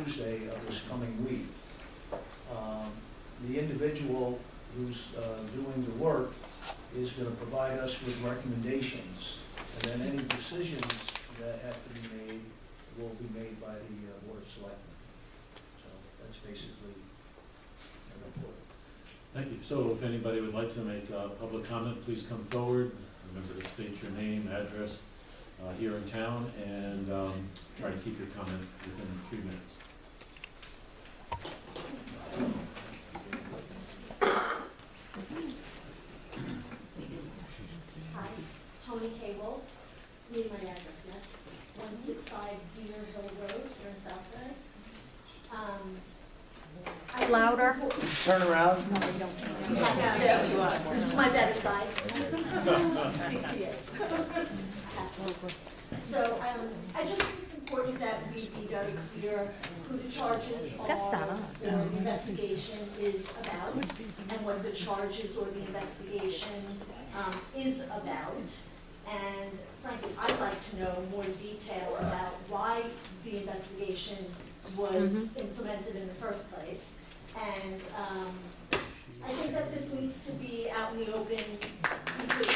Tuesday of this coming week. The individual who's doing the work is going to provide us with recommendations, and then any decisions that have to be made will be made by the Board of Selectmen. So that's basically the report. Thank you. So if anybody would like to make public comment, please come forward. Remember to state your name, address here in town, and try to keep your comment within 3 minutes. Hi, Tony Cable. Need my address, yes? 165 Deer Hill Road here in Southbury. Louder. Turn around. No, we don't. This is my better side. So I just think it's important that we be very clear who the charges are, That's not on. or the investigation is about, and what the charges or the investigation is about. And frankly, I'd like to know more detail about why the investigation was implemented in the first place. And I think that this needs to be out in the open completely.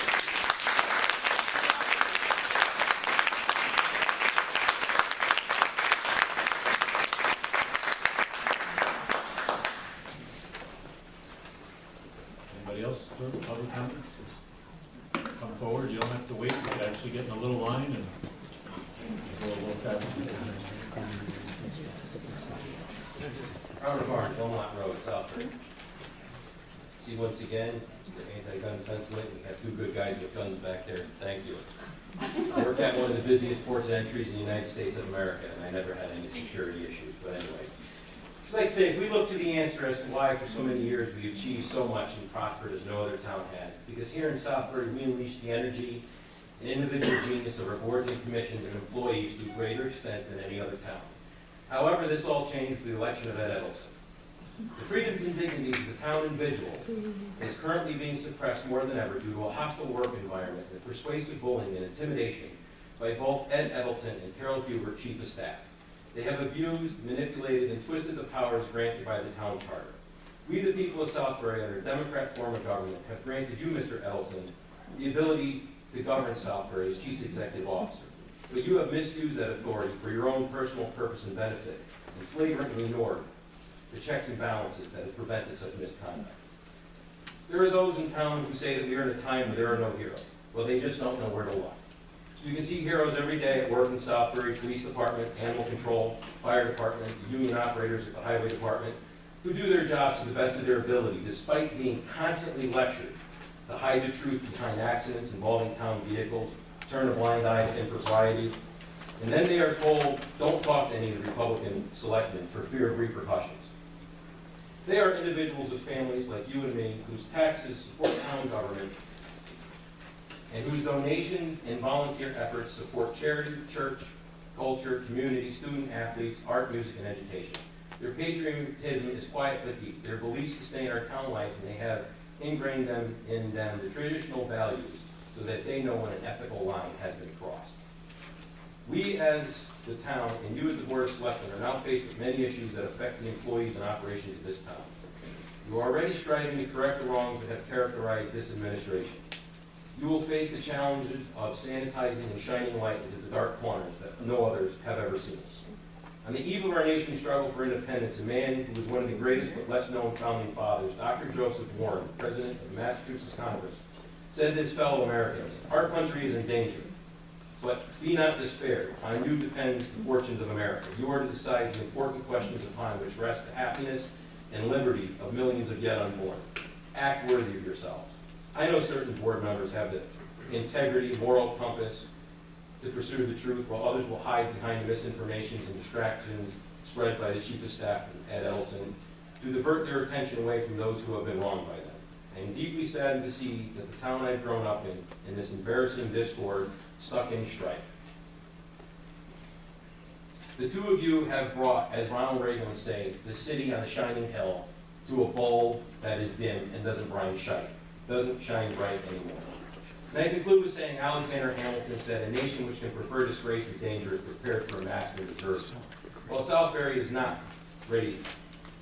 Anybody else for public comments? Come forward. You don't have to wait. You can actually get in a little line and go a little faster. Robert Barnes, Beaumont Road, Southbury. See, once again, the anti-gun sentiment, we have 2 good guys with guns back there. Thank you. I work at one of the busiest ports of entries in the United States of America, and I never had any security issues. But anyway, just like I say, if we look to the answer as to why for so many years we achieved so much and prospered as no other town has, because here in Southbury we unleashed the energy and individual genius of our boards and commissions and employees to a greater extent than any other town. However, this all changed with the election of Ed Edelson. The freedoms and dignities of the town individual is currently being suppressed more than ever due to a hostile work environment and persuasive bullying and intimidation by both Ed Edelson and Carol Huber, Chief of Staff. They have abused, manipulated, and twisted the powers granted by the town charter. We, the people of Southbury, under a Democrat form of government, have granted you, Mr. Edelson, the ability to govern Southbury as Chief Executive Officer. But you have misused that authority for your own personal purpose and benefit, and flagrantly ignored the checks and balances that have prevented such misconduct. There are those in town who say that we are in a time where there are no heroes. Well, they just don't know where to look. You can see heroes every day at work in Southbury, police department, animal control, fire department, union operators at the highway department, who do their jobs to the best of their ability, despite being constantly lectured to hide the truth behind accidents involving town vehicles, turn a blind eye to impropriety, and then they are told, don't talk to any of the Republican selectmen for fear of repercussions. They are individuals with families like you and me, whose taxes support town government, and whose donations and volunteer efforts support charity, church, culture, community, student athletes, art, music, and education. Their patriotism is quiet but deep. Their beliefs sustain our town life, and they have ingrained in them the traditional values so that they know when an ethical line has been crossed. We as the town, and you as the Board of Selectmen, are now faced with many issues that affect the employees and operations of this town. You are already striving to correct the wrongs that have characterized this administration. You will face the challenges of sanitizing and shining light into the dark corners that no others have ever seen. On the eve of our nation's struggle for independence, a man who was one of the greatest but less known founding fathers, Dr. Joseph Warren, President of the Massachusetts Congress, said to his fellow Americans, our country is in danger, but be not despaired. On you depends the fortunes of America. You are to decide the important questions upon which rest the happiness and liberty of millions of yet unborn. Act worthy of yourselves. I know certain board members have the integrity, moral compass to pursue the truth, while others will hide behind misinformations and distractions spread by the Chief of Staff, Ed Edelson, to divert their attention away from those who have been wronged by them. I am deeply saddened to see that the town I've grown up in this embarrassing discord, stuck in strife. The two of you have brought, as Ronald Reagan would say, the city on a shining hill to a bowl that is dim and doesn't shine bright anymore. And I conclude with saying Alexander Hamilton said, a nation which can prefer disgrace or danger is prepared for a master and deserves. Well, Southbury is not ready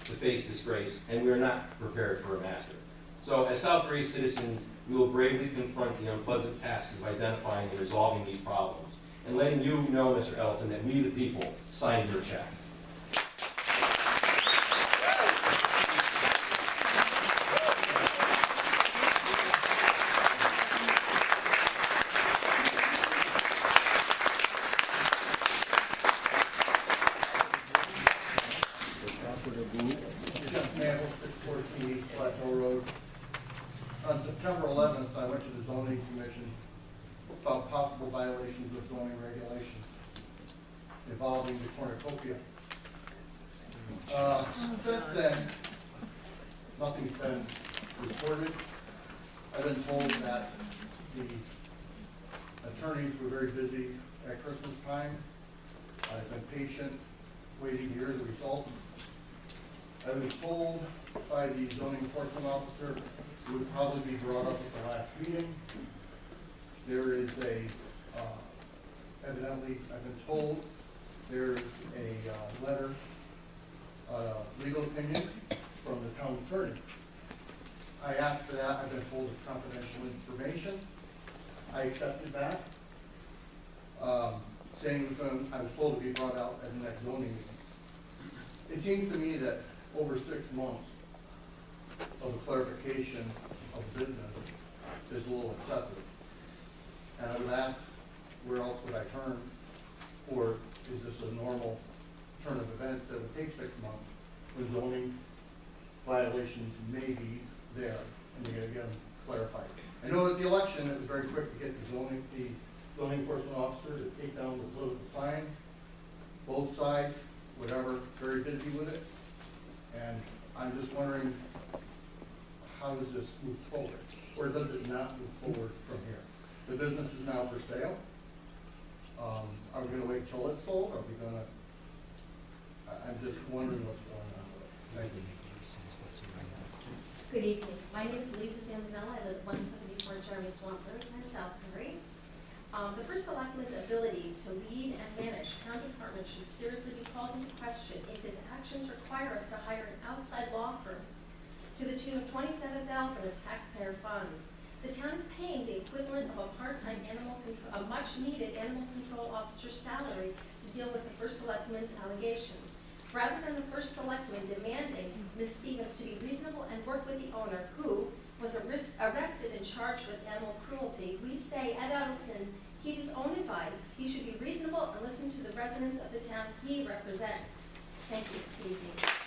to face disgrace, and we are not prepared for a master. So as Southbury citizens, we will bravely confront the unpleasant tasks of identifying and resolving these problems, and letting you know, Mr. Ellison, that we, the people, signed your check. Jeff Campbell, 614 East Flat Hill Road. On September 11th, I went to the zoning commission about possible violations of zoning regulations involving the cornucopia. Since then, nothing's been reported. I've been told that the attorneys were very busy at Christmas time. I've been patient, waiting to hear the results. I was told by the zoning enforcement officer it would probably be brought up at the last meeting. There is evidently, I've been told, there's a letter, legal opinion from the town attorney. I asked for that. I've been told it's confidential information. I accepted that, saying I was told to be brought out at the next zoning meeting. It seems to me that over 6 months of the clarification of business is a little excessive. And I would ask, where else would I turn? Or is this a normal turn of events that would take 6 months when zoning violations may be there and they gotta get them clarified? I know at the election, it was very quick to get the zoning enforcement officer to take down the political signs, both sides, whatever, very busy with it. And I'm just wondering, how does this move forward? Or does it not move forward from here? The business is now for sale. Are we gonna wait till it's sold? Are we gonna, I'm just wondering what's going on with it. Thank you. Good evening. My name is Lisa Zambinella. I live at 174 Jeremy Swamp Road in Southbury. The first selectman's ability to lead and manage town departments should seriously be called into question if his actions require us to hire an outside law firm to the tune of $27,000 of taxpayer funds. The town is paying the equivalent of a part-time a much-needed animal control officer's salary to deal with the first selectman's allegations. Rather than the first selectman demanding Ms. Stevens to be reasonable and work with the owner, who was arrested and charged with animal cruelty, we say Ed Adelson heed his own advice. He should be reasonable and listen to the residents of the town he represents. Thank you. Good evening.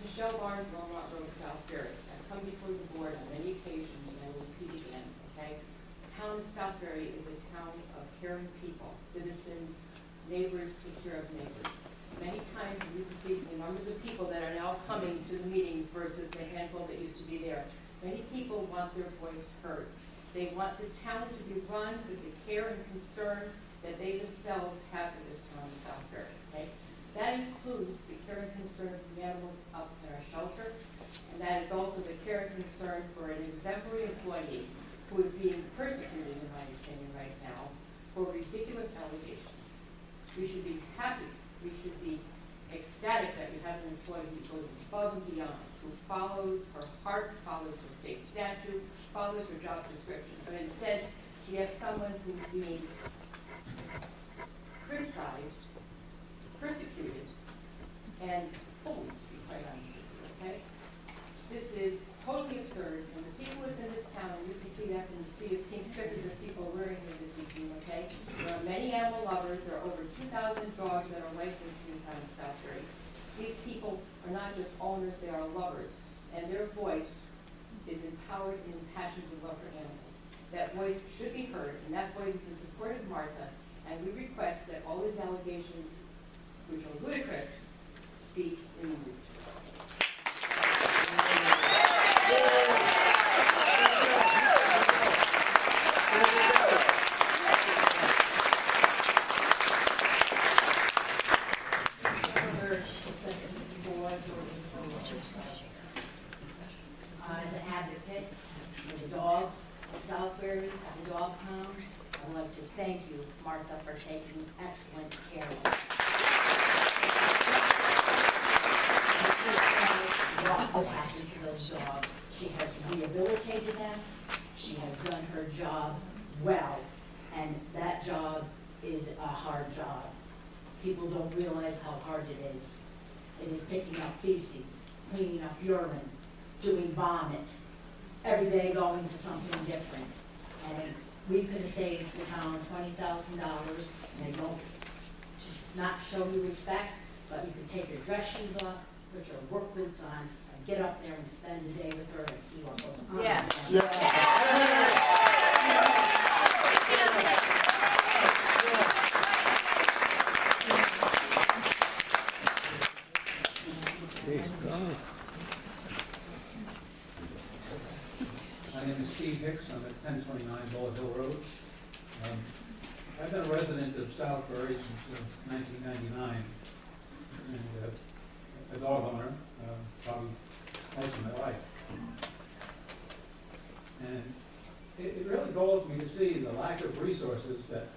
Michelle Barnes, Wilmot Road, Southbury. I've come before the board on many occasions, and I will repeat again, okay? The town of Southbury is a town of caring people, citizens, neighbors take care of neighbors. Many times you can see the numbers of people that are now coming to the meetings versus the handful that used to be there. Many people want their voice heard. They want the town to be run with the care and concern that they themselves have for this town of Southbury, okay? That includes the care and concern for the animals up in our shelter, and that is also the care and concern for an exemplary employee who is being persecuted, in my opinion, right now, for ridiculous allegations. We should be happy, we should be ecstatic that we have an employee who goes above and beyond, who follows her heart, follows her state statute, follows her job description. But instead, we have someone who's being criticized, persecuted, and bullied, to be quite honest with you, okay? This is totally absurd, and the people within this town, and you can see that in the sea of pink stickers that people are wearing here this evening, okay? There are many animal lovers. There are over 2,000 dogs that are licensed in the town of Southbury. These people are not just owners, they are lovers, and their voice is empowered and impassioned with love for animals. That voice should be heard, and that voice is in support of Martha, and we request that all these allegations, which are ludicrous, be removed. Martha for taking excellent care of them. What happened to those dogs? She has rehabilitated them. She has done her job well, and that job is a hard job. People don't realize how hard it is. It is picking up feces, cleaning up urine, doing vomit, every day going to something different. And we could have saved the town $20,000, and they don't not show you respect, but you could take your dress shoes off, put your work boots on, and get up there and spend the day with her and see what goes on. Yes. My name is Steve Hicks. I'm at 1029 Bullet Hill Road. I've been a resident of Southbury since 1999, and a dog owner, probably most of my life. And it really galls me to see the lack of resources that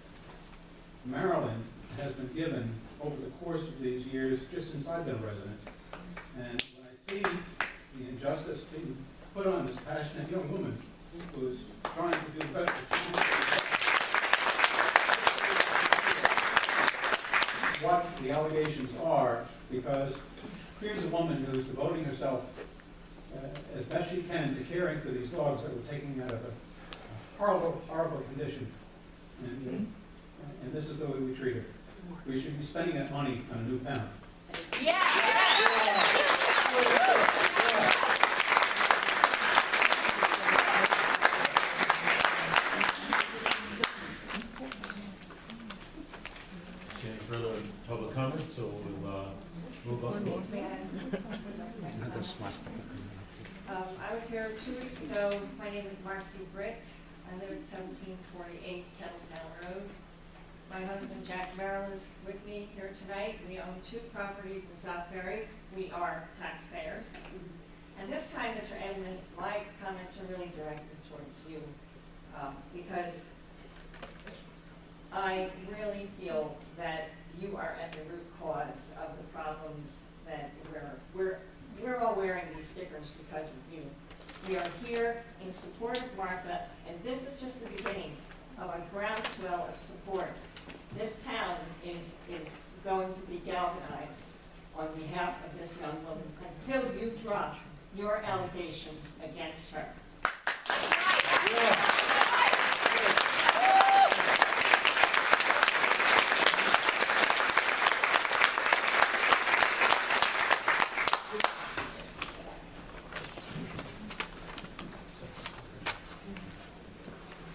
Maryland has been given over the course of these years, just since I've been a resident. And when I see the injustice being put on this passionate young woman who's trying to do the best that she can, what the allegations are, because here's a woman who's devoting herself as best she can to caring for these dogs that were taken out of a horrible, horrible condition. And this is the way we treat her. We should be spending that money on a new pound. Any further public comments, so we'll move on. I was here 2 weeks ago. My name is Marcy Britt. I live at 1748 Kettletown Road. My husband Jack Merrill is with me here tonight. We own 2 properties in Southbury. We are taxpayers. And this time, Mr. Edmund, my comments are really directed towards you because I really feel that you are at the root cause of the problems that we're all wearing these stickers because of you. We are here in support of Martha, and this is just the beginning of a groundswell of support. This town is going to be galvanized on behalf of this young woman until you drop your allegations against her.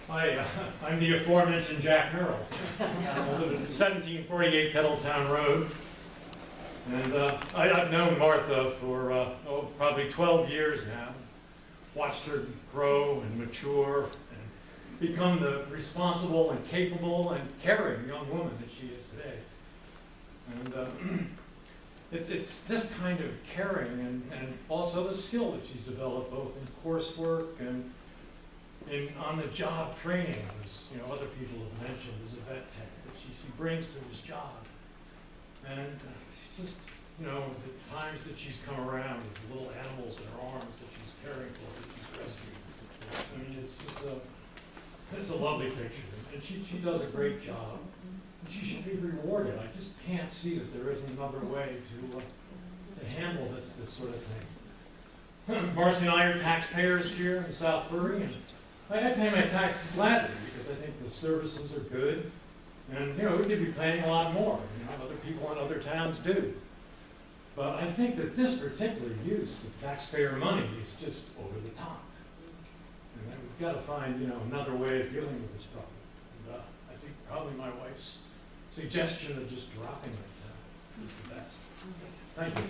Hi, I'm the aforementioned Jack Merrill. I live at 1748 Kettletown Road. And I've known Martha for probably 12 years now. Watched her grow and mature and become the responsible and capable and caring young woman that she is today. And it's this kind of caring and also the skill that she's developed both in coursework and on-the-job training, as other people have mentioned, as a vet tech, that she brings to this job. And just, the times that she's come around with the little animals in her arms that she's caring for, that she's rescuing. I mean, it's just it's a lovely picture. And she does a great job. And she should be rewarded. I just can't see that there isn't another way to handle this sort of thing. Marcy and I are taxpayers here in Southbury, and I pay my taxes gladly because I think the services are good. And, we could be paying a lot more. Other people in other towns do. But I think that this particular use of taxpayer money is just over the top. And we've got to find, another way of dealing with this problem. And I think probably my wife's suggestion of just dropping it is the best. Thank you.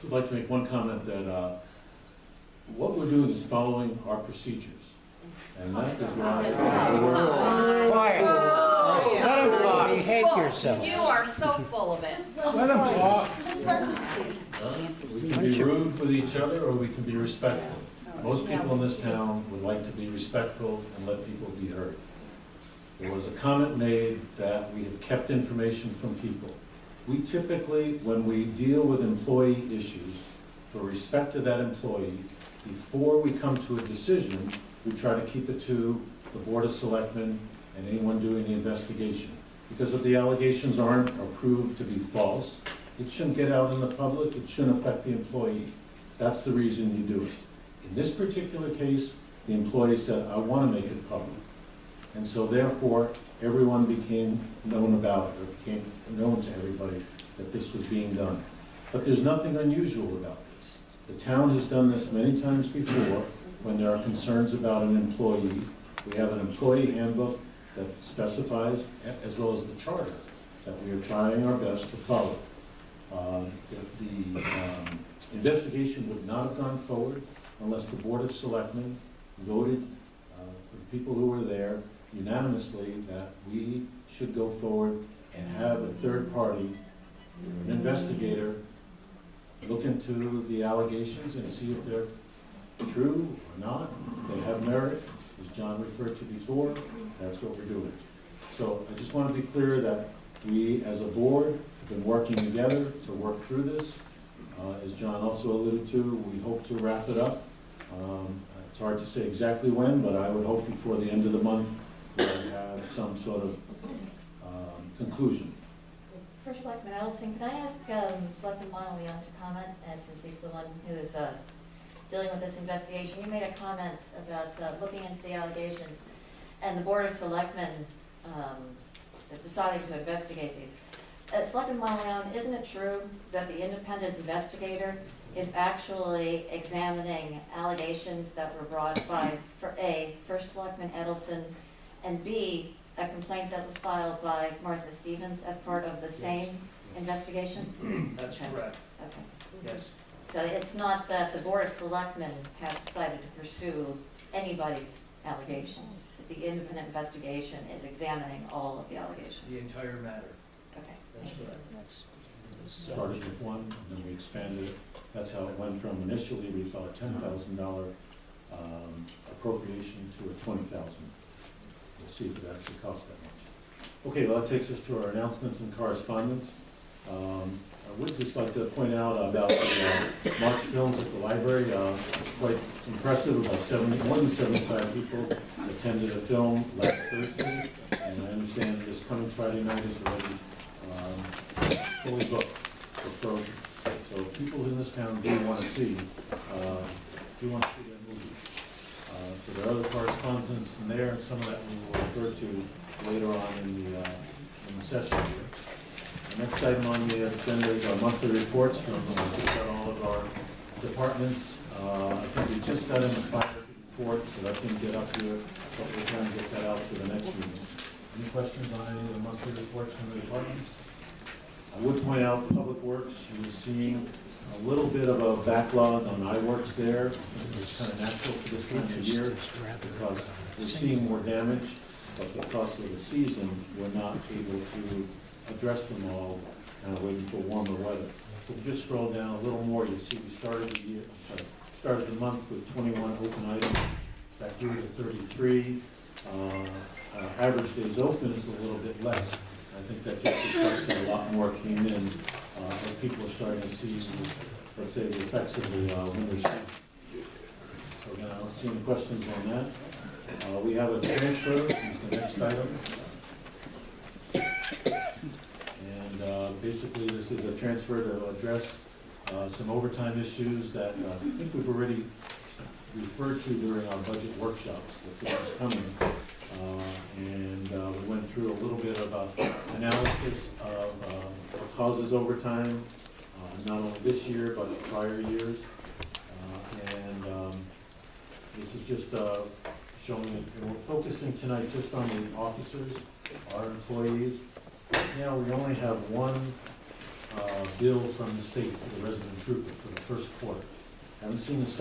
I'd like to make one comment that what we're doing is following our procedures. And that is why. Quiet. Let him talk. Behave Full. yourself. You are so full of it. Let him talk. Just let them speak. We can be rude with each other, or we can be respectful. Most people in this town would like to be respectful and let people be heard. There was a comment made that we have kept information from people. We typically, when we deal with employee issues, for respect to that employee, before we come to a decision, we try to keep it to the Board of Selectmen and anyone doing the investigation. Because if the allegations aren't proved to be false, it shouldn't get out in the public, it shouldn't affect the employee. That's the reason you do it. In this particular case, the employee said, I want to make it public. And so therefore, everyone became known about it, or became known to everybody that this was being done. But there's nothing unusual about this. The town has done this many times before when there are concerns about an employee. We have an employee handbook that specifies, as well as the charter, that we are trying our best to follow. The investigation would not have gone forward unless the Board of Selectmen voted, for the people who were there, unanimously that we should go forward and have a third party, an investigator, look into the allegations and see if they're true or not, if they have merit, as John referred to before. That's what we're doing. So I just want to be clear that we, as a board, have been working together to work through this. As John also alluded to, we hope to wrap it up. It's hard to say exactly when, but I would hope before the end of the month we'll have some sort of conclusion. First, Selectman Edelson, can I ask Selectman Monahan to comment, since he's the one who's dealing with this investigation? You made a comment about looking into the allegations and the Board of Selectmen deciding to investigate these. Selectman Monahan, isn't it true that the independent investigator is actually examining allegations that were brought by, for A, First Selectman Edelson, and B, a complaint that was filed by Martha Stevens as part of the same investigation? That's Okay. correct, Okay. yes. So it's not that the Board of Selectmen has decided to pursue anybody's allegations. The independent investigation is examining all of the allegations. The entire matter, Okay. that's correct. Started with one, and then we expanded it. That's how it went from initially, we thought $10,000 appropriation to a $20,000. We'll see if it actually costs that much. Okay, well, that takes us to our announcements and correspondence. I would just like to point out about the March films at the library. It's quite impressive. About more than 75 people attended a film last Thursday, and I understand this coming Friday night is already fully booked for Frozen. So people in this town do want to see their movies. So there are other correspondence in there, and some of that we will refer to later on in the session here. The next item on the agenda is our monthly reports from just about all of our departments. I think we just got in the fire report, so that didn't get up here, but we're trying to get that out for the next meeting. Any questions on any of the monthly reports from the departments? I would point out Public Works, you're seeing a little bit of a backlog on iWorks there. It's kind of natural for this time of year because we're seeing more damage, but because of the season, we're not able to address them all, kind of waiting for warmer weather. So if you just scroll down a little more, you see we started the month with 21 open items. That grew to 33. Average days open is a little bit less. I think that just reflects that a lot more came in as people are starting to see, let's say, the effects of the winter storm. So again, I don't see any questions on that. We have a transfer, is the next item. And basically, this is a transfer to address some overtime issues that I think we've already referred to during our budget workshops, that this is coming. We went through a little bit of analysis of what causes overtime, not only this year, but prior years. This is just showing, and we're focusing tonight just on the officers, our employees. Now, we only have one bill from the state for the resident trooper for the first quarter. Haven't seen the second.